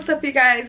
what's up, you guys?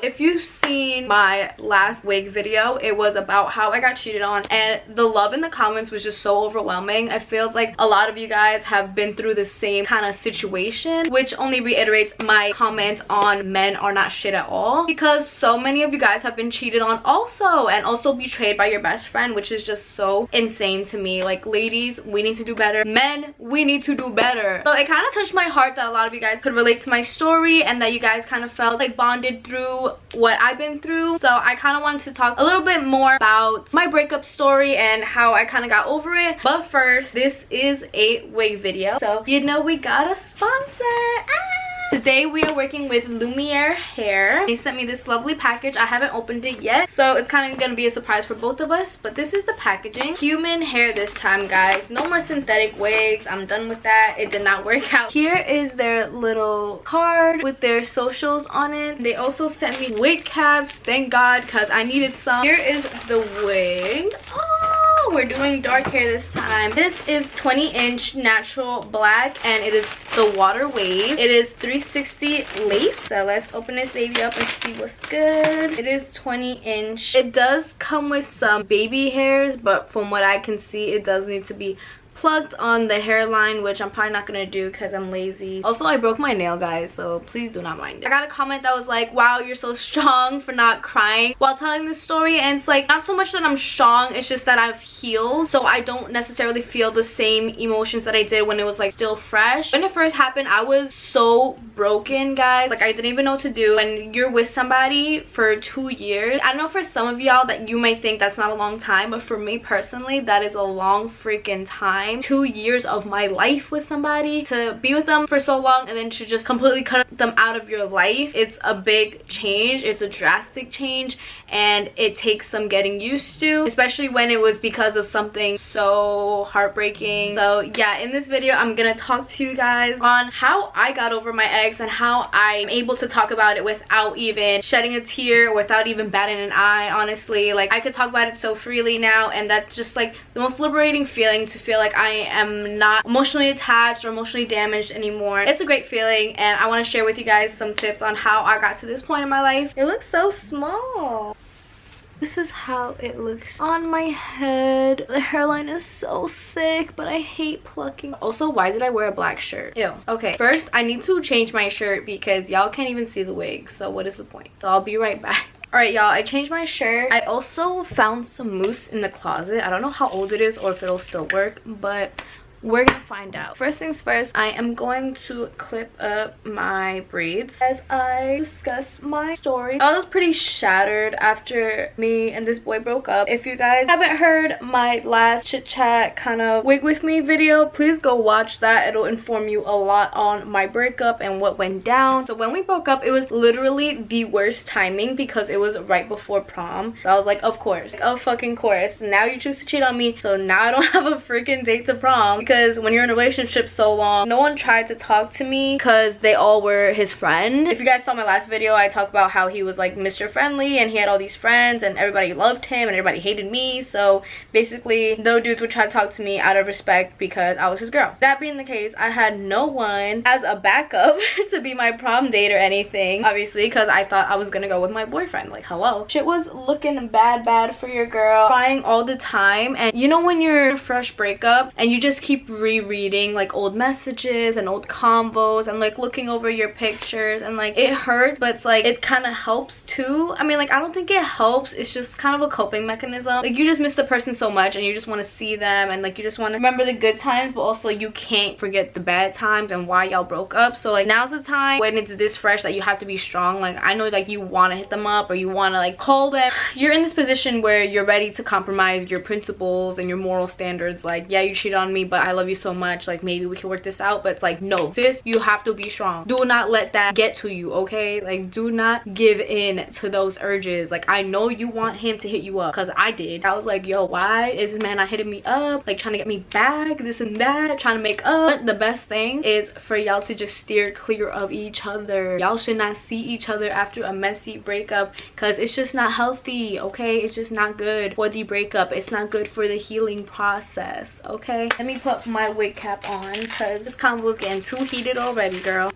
If you've seen my last wig video, it was about how I got cheated on, and the love in the comments was just so overwhelming. I feel like a lot of you guys have been through the same kind of situation, which only reiterates my comment on men are not shit at all, because so many of you guys have been cheated on also, and also betrayed by your best friend, which is just so insane to me. Like, ladies, we need to do better. Men, we need to do better. So it kind of touched my heart that a lot of you guys could relate to my story, and that you guys kind of felt like bonded through what I've been through. So I kind of wanted to talk a little bit more about my breakup story and how I kind of got over it. But first, this is a wig video, so you know we got a sponsor. Today we are working with Lumiere Hair. They sent me this lovely package. I haven't opened it yet, so it's kind of going to be a surprise for both of us. But this is the packaging. Human hair this time, guys. No more synthetic wigs. I'm done with that. It did not work out. Here is their little card with their socials on it. They also sent me wig caps. Thank God, because I needed some. Here is the wig. Oh, we're doing dark hair this time. This is 20-inch natural black, and it is the water wave. It is 360 lace. So let's open this baby up and see what's good. It is 20-inch. It does come with some baby hairs, but from what I can see, it does need to be plucked on the hairline, which I'm probably not gonna do because I'm lazy. Also, I broke my nail, guys, so please do not mind it. I got a comment that was like, wow, you're so strong for not crying while telling this story. And it's like, not so much that I'm strong, it's just that I've healed, so I don't necessarily feel the same emotions that I did when it was like still fresh. When it first happened, I was so broken, guys. Like, I didn't even know what to do. When you're with somebody for 2 years, I know for some of y'all that you might think that's not a long time, but for me personally, that is a long freaking time. 2 years of my life with somebody, to be with them for so long and then to just completely cut them out of your life, it's a big change. It's a drastic change, and it takes some getting used to, especially when it was because of something so heartbreaking. So yeah, in this video I'm gonna talk to you guys on how I got over my ex and how I'm able to talk about it without even shedding a tear, without even batting an eye. Honestly, like, I could talk about it so freely now, and that's just like the most liberating feeling, to feel like I am not emotionally attached or emotionally damaged anymore. It's a great feeling, and I want to share with you guys some tips on how I got to this point in my life. It looks so small. This is how it looks on my head. The hairline is so thick, but I hate plucking. Also, why did I wear a black shirt? Ew. Okay, first I need to change my shirt because y'all can't even see the wig, so what is the point? So I'll be right back. Alright, y'all, I changed my shirt. I also found some mousse in the closet. I don't know how old it is or if it'll still work, but we're gonna find out. First things first, I am going to clip up my braids as I discuss my story. I was pretty shattered after me and this boy broke up. If you guys haven't heard my last chit chat kind of wig with me video, please go watch that. It'll inform you a lot on my breakup and what went down. So when we broke up, it was literally the worst timing because it was right before prom. So I was like, of course, of fucking course. Now you choose to cheat on me, so now I don't have a freaking date to prom. Because when you're in a relationship so long, no one tried to talk to me because they all were his friend. If you guys saw my last video, I talked about how he was like Mr. Friendly and he had all these friends and everybody loved him and everybody hated me. So basically, no dudes would try to talk to me out of respect because I was his girl. That being the case, I had no one as a backup to be my prom date or anything, obviously, because I thought I was gonna go with my boyfriend. Like, hello. Shit was looking bad for your girl, crying all the time. And you know when you're a fresh breakup and you just keep rereading like old messages and old convos and like looking over your pictures, and like it hurts, but it's like it kind of helps too. I mean, like, I don't think it helps, it's just kind of a coping mechanism. Like, you just miss the person so much and you just want to see them, and like you just want to remember the good times, but also you can't forget the bad times and why y'all broke up. So like, now's the time when it's this fresh that you have to be strong. Like, I know like you want to hit them up or you want to like call them. You're in this position where you're ready to compromise your principles and your moral standards. Like, yeah, you cheated on me, but I love you so much, like maybe we can work this out. But it's like, no sis, you have to be strong. Do not let that get to you, okay? Like, do not give in to those urges. Like, I know you want him to hit you up, because I did. I was like, yo, why is this man not hitting me up, like trying to get me back, this and that, trying to make up? But the best thing is for y'all to just steer clear of each other. Y'all should not see each other after a messy breakup, because it's just not healthy, okay? It's just not good for the breakup. It's not good for the healing process, okay? Let me put my wig cap on, because this combo is getting too heated already, girl.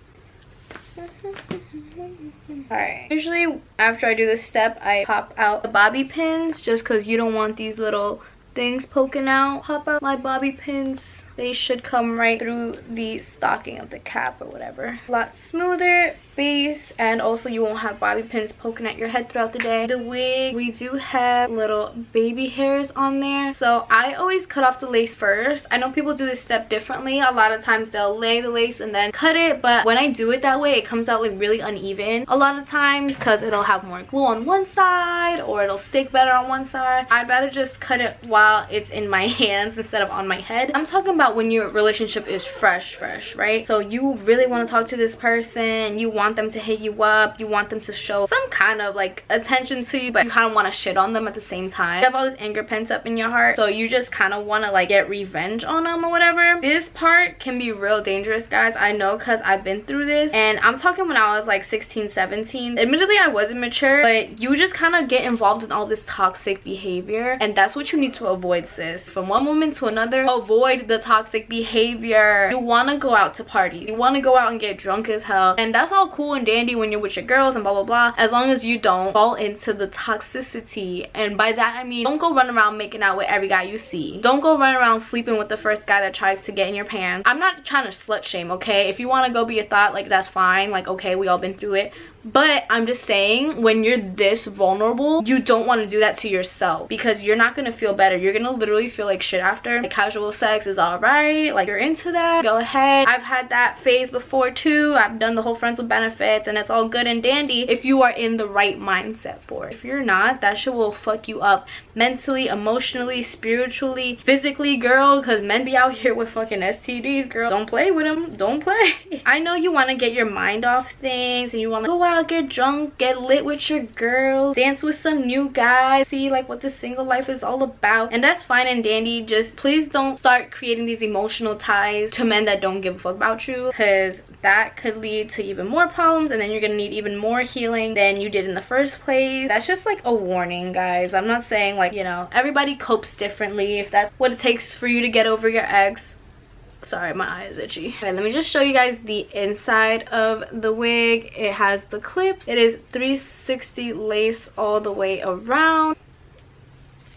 Alright, usually after I do this step, I pop out the bobby pins, just because you don't want these little things poking out. Pop out my bobby pins. They should come right through the stocking of the cap or whatever. A lot smoother base, and also you won't have bobby pins poking at your head throughout the day. The wig, we do have little baby hairs on there, so I always cut off the lace first. I know people do this step differently. A lot of times they'll lay the lace and then cut it, but when I do it that way, it comes out like really uneven a lot of times, because it'll have more glue on one side or it'll stick better on one side. I'd rather just cut it while it's in my hands instead of on my head. I'm talking about when your relationship is fresh, right? So you really want to talk to this person, you want them to hit you up, you want them to show some kind of like attention to you, but you kind of want to shit on them at the same time. You have all this anger pent up in your heart, so you just kind of want to like get revenge on them or whatever. This part can be real dangerous, guys. I know, because I've been through this, and I'm talking when I was like 16, 17. Admittedly, I wasn't mature, but you just kind of get involved in all this toxic behavior, and that's what you need to avoid, sis. From one woman to another, avoid the toxic behavior. You want to go out to party, you want to go out and get drunk as hell, and that's all cool and dandy when you're with your girls and blah blah blah, as long as you don't fall into the toxicity. And by that I mean, don't go run around making out with every guy you see. Don't go run around sleeping with the first guy that tries to get in your pants. I'm not trying to slut shame, okay? If you want to go be a thought, like that's fine, like okay, we all been through it. But I'm just saying, when you're this vulnerable, you don't want to do that to yourself, because you're not going to feel better. You're going to literally feel like shit after. Like, casual sex is alright, like you're into that, go ahead. I've had that phase before too. I've done the whole friends with benefits, and it's all good and dandy if you are in the right mindset for it. If you're not, that shit will fuck you up mentally, emotionally, spiritually, physically, girl, because men be out here with fucking STDs, girl. Don't play with them, don't play. I know you want to get your mind off things, and you want to go out, get drunk, get lit with your girls, dance with some new guys, see like what the single life is all about, and that's fine and dandy. Just please don't start creating these emotional ties to men that don't give a fuck about you, because that could lead to even more problems, and then you're gonna need even more healing than you did in the first place. That's just like a warning, guys. I'm not saying like, you know, everybody copes differently. If that's what it takes for you to get over your ex, sorry, my eye is itchy. Okay, let me just show you guys the inside of the wig. It has the clips. It is 360 lace all the way around.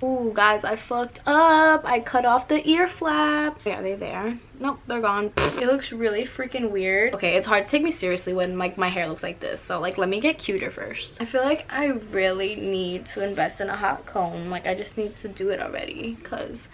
Ooh, guys, I fucked up. I cut off the ear flaps. Are they there? Nope, they're gone. It looks really freaking weird. Okay, it's hard to take me seriously when like my hair looks like this, so like let me get cuter first. I feel like I really need to invest in a hot comb. Like I just need to do it already, because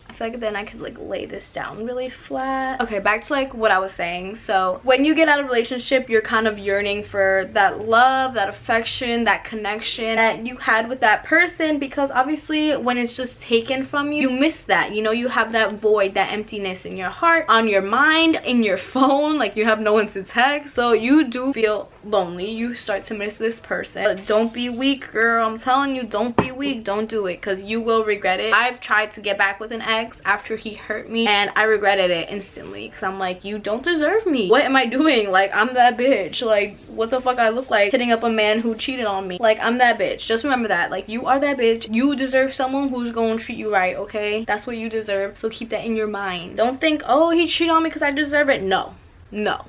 I feel like then I could like lay this down really flat. Okay, back to like what I was saying. So when you get out of a relationship, you're kind of yearning for that love, that affection, that connection that you had with that person, because obviously when it's just taken from you, you miss that. You know, you have that void, that emptiness in your heart, on your mind, in your phone. Like you have no one to text, so you do feel lonely. You start to miss this person. But don't be weak, girl. I'm telling you, don't be weak. Don't do it, because you will regret it. I've tried to get back with an ex after he hurt me, and I regretted it instantly, because I'm like, you don't deserve me. What am I doing? Like, I'm that bitch. Like, what the fuck I look like hitting up a man who cheated on me? Like, I'm that bitch. Just remember that. Like, you are that bitch. You deserve someone who's gonna treat you right, okay? That's what you deserve, so keep that in your mind. Don't think, oh, he cheated on me because I deserve it. No,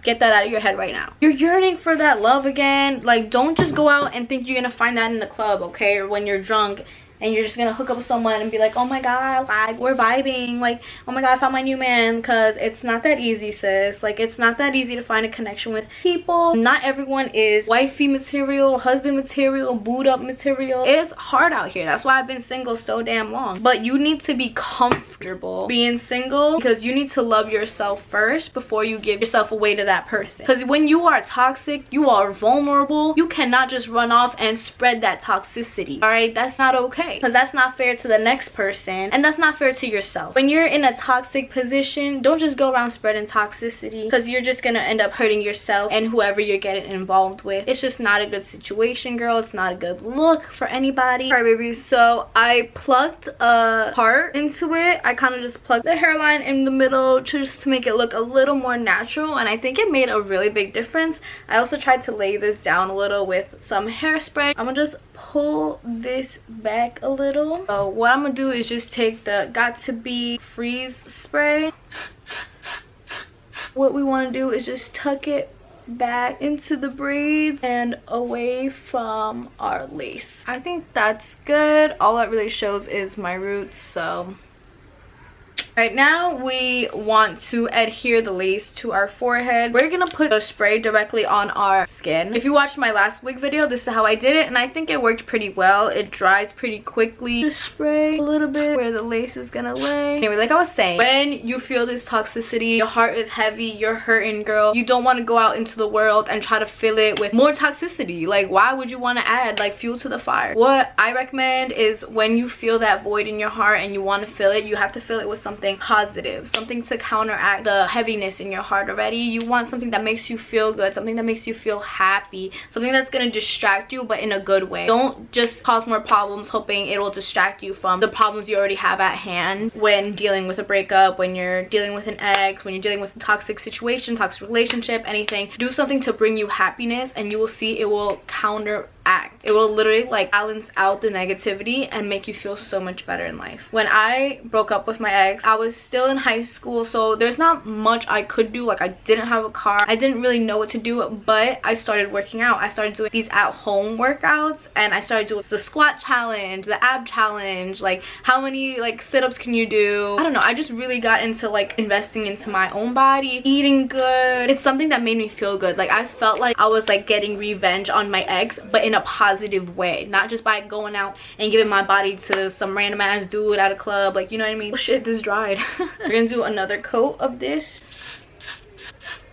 get that out of your head right now. You're yearning for that love again. Like, don't just go out and think you're gonna find that in the club, okay? Or when you're drunk and you're just gonna hook up with someone and be like, oh my god, we're vibing, like, oh my god, I found my new man. Because it's not that easy, sis. Like, it's not that easy to find a connection with people. Not everyone is wifey material, husband material, booed up material. It's hard out here. That's why I've been single so damn long. But you need to be comfortable being single, because you need to love yourself first before you give yourself away to that person. Because when you are toxic, you are vulnerable. You cannot just run off and spread that toxicity, all right? That's not okay. okay, because that's not fair to the next person, and that's not fair to yourself. When you're in a toxic position, don't just go around spreading toxicity, because you're just gonna end up hurting yourself and whoever you're getting involved with. It's just not a good situation, girl. It's not a good look for anybody. All right, baby, so I plucked a part into it. I kind of just plucked the hairline in the middle just to make it look a little more natural, and I think it made a really big difference. I also tried to lay this down a little with some hairspray. I'm gonna just pull this back a little. So what I'm gonna do is just take the Got To Be freeze spray. What we want to do is just tuck it back into the braids and away from our lace. I think that's good. All that really shows is my roots, so right now we want to adhere the lace to our forehead. We're gonna put the spray directly on our skin. If you watched my last wig video, this is how I did it, and I think it worked pretty well. It dries pretty quickly. Just spray a little bit where the lace is gonna lay. Anyway, like I was saying, when you feel this toxicity, your heart is heavy, you're hurting, girl, you don't want to go out into the world and try to fill it with more toxicity. Like, why would you want to add like fuel to the fire? What I recommend is when you feel that void in your heart and you want to fill it, you have to fill it with something positive, something to counteract the heaviness in your heart already. You want something that makes you feel good, something that makes you feel happy, something that's going to distract you, but in a good way. Don't just cause more problems hoping it will distract you from the problems you already have at hand when dealing with a breakup, when you're dealing with an ex, when you're dealing with a toxic situation, toxic relationship, anything. Do something to bring you happiness, and you will see it will counteract. It will literally like balance out the negativity and make you feel so much better in life. When I broke up with my ex, I was still in high school, so there's not much I could do. Like, I didn't have a car, I didn't really know what to do, but I started working out. I started doing these at-home workouts, and I started doing the squat challenge, the ab challenge, like how many like sit-ups can you do. I don't know, I just really got into like investing into my own body, eating good. It's something that made me feel good. Like, I felt like I was like getting revenge on my ex, but in a positive way, not just by going out and giving my body to some random ass dude at a club. Like, you know what I mean? Oh shit, this dried. We're gonna do another coat of this.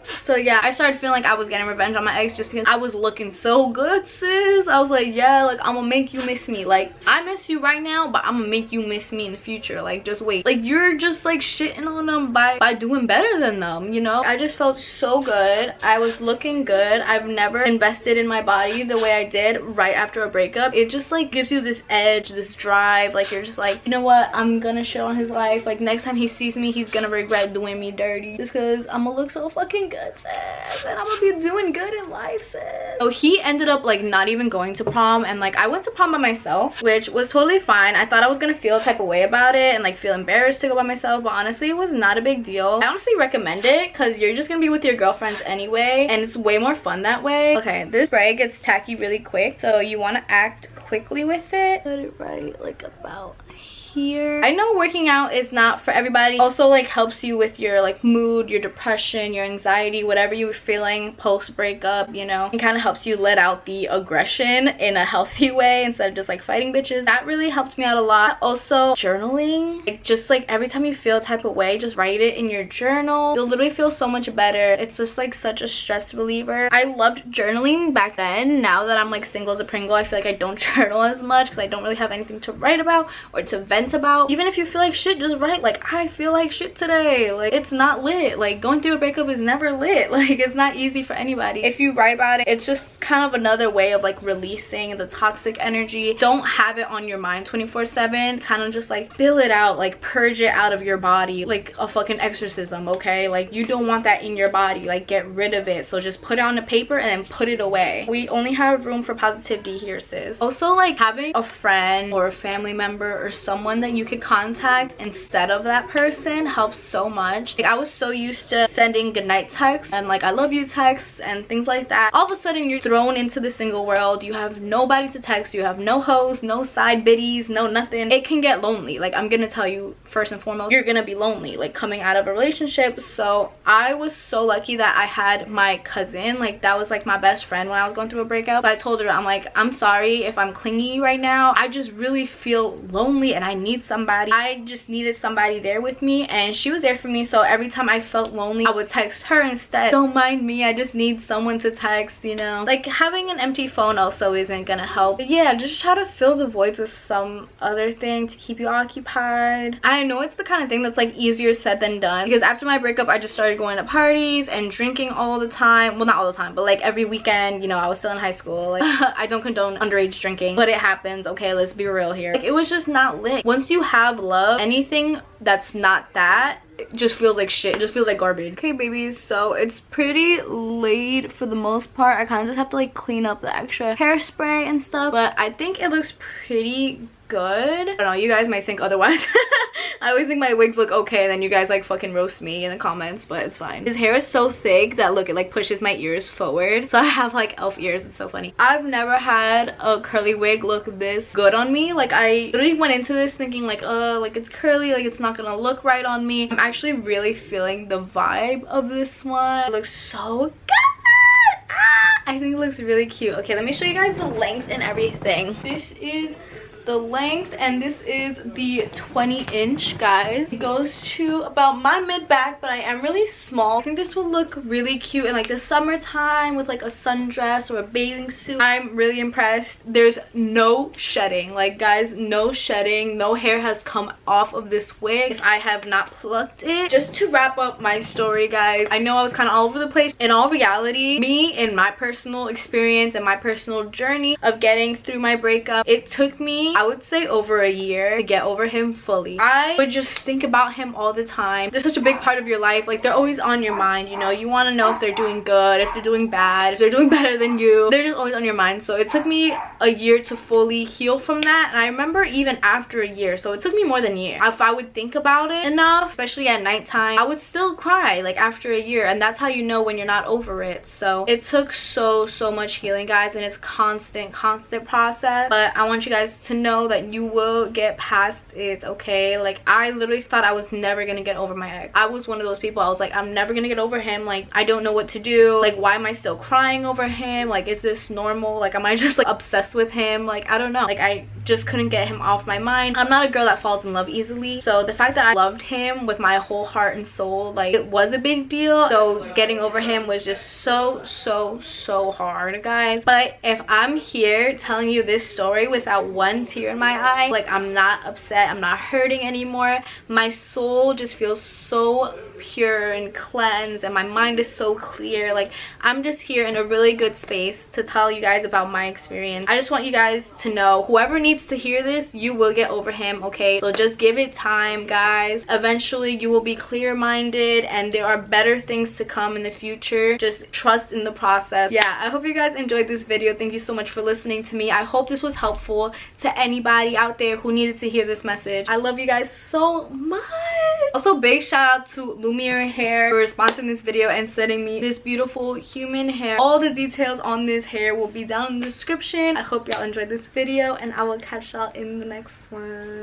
So yeah, I started feeling like I was getting revenge on my ex just because I was looking so good, sis. I was like, yeah, like, I'm gonna make you miss me. Like, I miss you right now, but I'm gonna make you miss me in the future. Like, just wait. Like, you're just like shitting on them by doing better than them, you know? I just felt so good. I was looking good. I've never invested in my body the way I did right after a breakup. It just like gives you this edge, this drive. Like, you're just like, you know what, I'm gonna shit on his life. Like, next time he sees me, he's gonna regret doing me dirty just because I'm gonna look so fucking good, sis, and I'm gonna be doing good in life, sis. So he ended up like not even going to prom, and like I went to prom by myself, which was totally fine. I thought I was gonna feel a type of way about it and like feel embarrassed to go by myself, but honestly it was not a big deal. I honestly recommend it because you're just gonna be with your girlfriends anyway, and it's way more fun that way. Okay, this spray gets tacky really quick, so you want to act quickly with it. Put it right like about here. I know working out is not for everybody. Also like helps you with your like mood, your depression, your anxiety, whatever you were feeling post breakup, you know. It kind of helps you let out the aggression in a healthy way instead of just like fighting bitches. That really helped me out a lot. Also journaling, like just like every time you feel a type of way, just write it in your journal. You'll literally feel so much better. It's just like such a stress reliever. I loved journaling back then. Now that I'm like single as a Pringle, I feel like I don't journal as much because I don't really have anything to write about or to vent about. Even if you feel like shit, just write like, I feel like shit today. Like, it's not lit. Like, going through a breakup is never lit. Like, it's not easy for anybody. If you write about it, it's just kind of another way of like releasing the toxic energy. Don't have it on your mind 24/7. Kind of just like fill it out, like purge it out of your body like a fucking exorcism, okay? Like, you don't want that in your body. Like, get rid of it. So just put it on the paper and then put it away. We only have room for positivity here, sis. Also, like, having a friend or a family member or someone that you could contact instead of that person helps so much. Like, I was so used to sending goodnight texts and like I love you texts and things like that. All of a sudden you're thrown into the single world. You have nobody to text, you have no host, no side biddies, no nothing. It can get lonely. Like, I'm gonna tell you, first and foremost, you're gonna be lonely like coming out of a relationship. So I was so lucky that I had my cousin. Like, that was like my best friend when I was going through a breakup. So I told her, I'm like, I'm sorry if I'm clingy right now. I just really feel lonely and I need somebody. I just needed somebody there with me, and she was there for me. So every time I felt lonely, I would text her instead. Don't mind me, I just need someone to text, you know. Like, having an empty phone also isn't gonna help. But yeah, just try to fill the voids with some other thing to keep you occupied. I know it's the kind of thing that's like easier said than done, because after my breakup I just started going to parties and drinking all the time. Well, not all the time, but like every weekend. You know, I was still in high school. Like, I don't condone underage drinking, but it happens. Okay, let's be real here. Like, it was just not lit. Once you have love, anything that's not that, it just feels like shit. It just feels like garbage. Okay, babies, so it's pretty laid for the most part. I kind of just have to like clean up the extra hairspray and stuff, but I think it looks pretty good. I don't know, you guys might think otherwise. I always think my wigs look okay, and then you guys like fucking roast me in the comments, but it's fine. His hair is so thick that look, it like pushes my ears forward, so I have like elf ears. It's so funny. I've never had a curly wig look this good on me. Like, I literally went into this thinking like it's curly, like it's not gonna look right on me. I'm actually really feeling the vibe of this one. It looks so good. I think it looks really cute. Okay, let me show you guys the length and everything. This is the length, and this is the 20-inch, guys. It goes to about my mid-back, but I am really small. I think this will look really cute in like the summertime with like a sundress or a bathing suit. I'm really impressed. There's no shedding. Like, guys, no shedding. No hair has come off of this wig if I have not plucked it. Just to wrap up my story, guys, I know I was kind of all over the place. In all reality, me, in my personal experience and my personal journey of getting through my breakup, it took me, I would say, over a year to get over him fully. I would just think about him all the time. They're such a big part of your life. Like, they're always on your mind, you know. You want to know if they're doing good, if they're doing bad, if they're doing better than you. They're just always on your mind. So it took me a year to fully heal from that, and I remember even after a year, so it took me more than a year. If I would think about it enough, especially at nighttime, I would still cry like after a year, and that's how you know when you're not over it. So it took so much healing, guys, and it's constant process, but I want you guys to know that you will get past it, okay? Like, I literally thought I was never gonna get over my ex. I was one of those people. I was like, I'm never gonna get over him. Like, I don't know what to do. Like, why am I still crying over him? Like, is this normal? Like, am I just like obsessed with him? Like, I don't know. Like, I just couldn't get him off my mind. I'm not a girl that falls in love easily, so the fact that I loved him with my whole heart and soul, like, it was a big deal. So getting over him was just so hard, guys. But if I'm here telling you this story without one tear in my eye, like, I'm not upset, I'm not hurting anymore. My soul just feels so pure and cleansed, and my mind is so clear. Like, I'm just here in a really good space to tell you guys about my experience. I just want you guys to know, whoever needs to hear this, you will get over him, okay? So just give it time, guys. Eventually you will be clear-minded, and there are better things to come in the future. Just trust in the process. Yeah, I hope you guys enjoyed this video. Thank you so much for listening to me. I hope this was helpful to anybody out there who needed to hear this message. I love you guys so much. Also, big shout out to Lumiere Hair for sponsoring this video and sending me this beautiful human hair. All the details on this hair will be down in the description. I hope y'all enjoyed this video, and I will catch y'all in the next one.